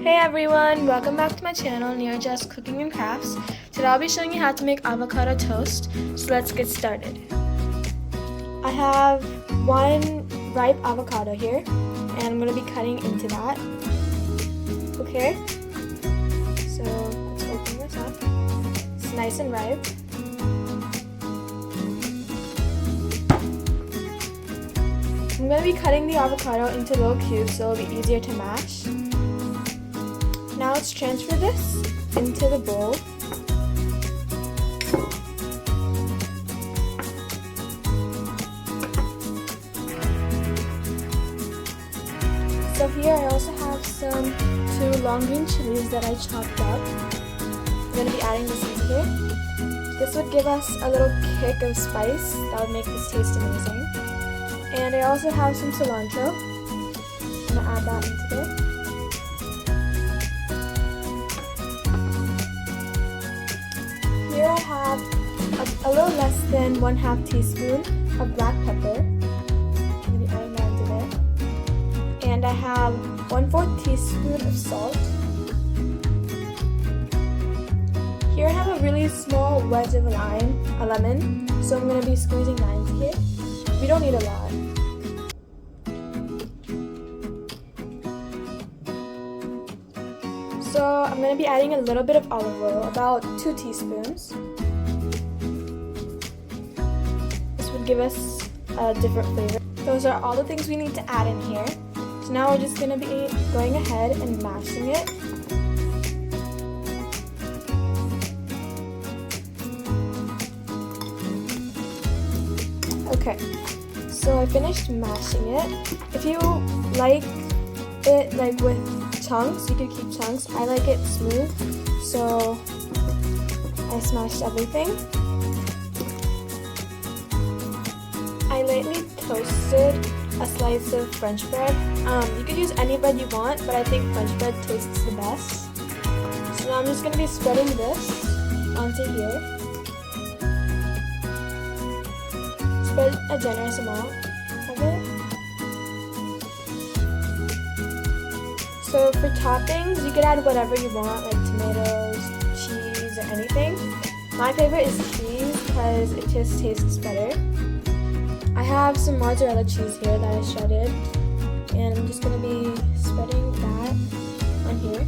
Hey everyone, welcome back to my channel, Neeraja's Cooking and Crafts. Today I'll be showing you how to make avocado toast, so let's get started. I have one ripe avocado here, and I'm going to be cutting into that. Okay, so let's open this up. It's nice and ripe. I'm going to be cutting the avocado into little cubes so it'll be easier to mash. Now let's transfer this into the bowl. So here I also have some 2 long green chilies that I chopped up. I'm going to be adding this into here. This would give us a little kick of spice that would make this taste amazing. And I also have some cilantro. I'm going to add that into there. Here I have a little less than 1/2 teaspoon of black pepper. I'm going to be adding that into there. And I have 1/4 teaspoon of salt. Here I have a really small wedge of a lemon, so I'm going to be squeezing that into here. We don't need a lot. So I'm going to be adding a little bit of olive oil, about 2 teaspoons. This would give us a different flavor. Those are all the things we need to add in here. So now we're just going to be going ahead and mashing it. Okay, so I finished mashing it. If you like it with chunks, you could keep chunks. I like it smooth, so I smashed everything. I lightly toasted a slice of French bread. You could use any bread you want, but I think French bread tastes the best. So now I'm just going to be spreading this onto here. Spread a generous amount of it. So for toppings, you could add whatever you want, like tomatoes, cheese, or anything. My favorite is cheese because it just tastes better. I have some mozzarella cheese here that I shredded, and I'm just going to be spreading that on here.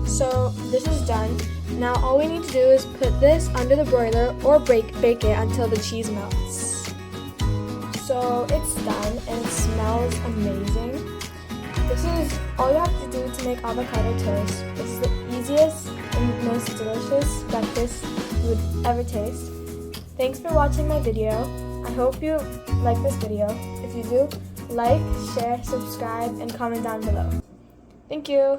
So this is done. Now all we need to do is put this under the broiler or bake it until the cheese melts. So it's done and it smells amazing. This is all you have to do to make avocado toast. This is the easiest and most delicious breakfast you would ever taste. Thanks for watching my video. I hope you like this video. If you do, like, share, subscribe, and comment down below. Thank you.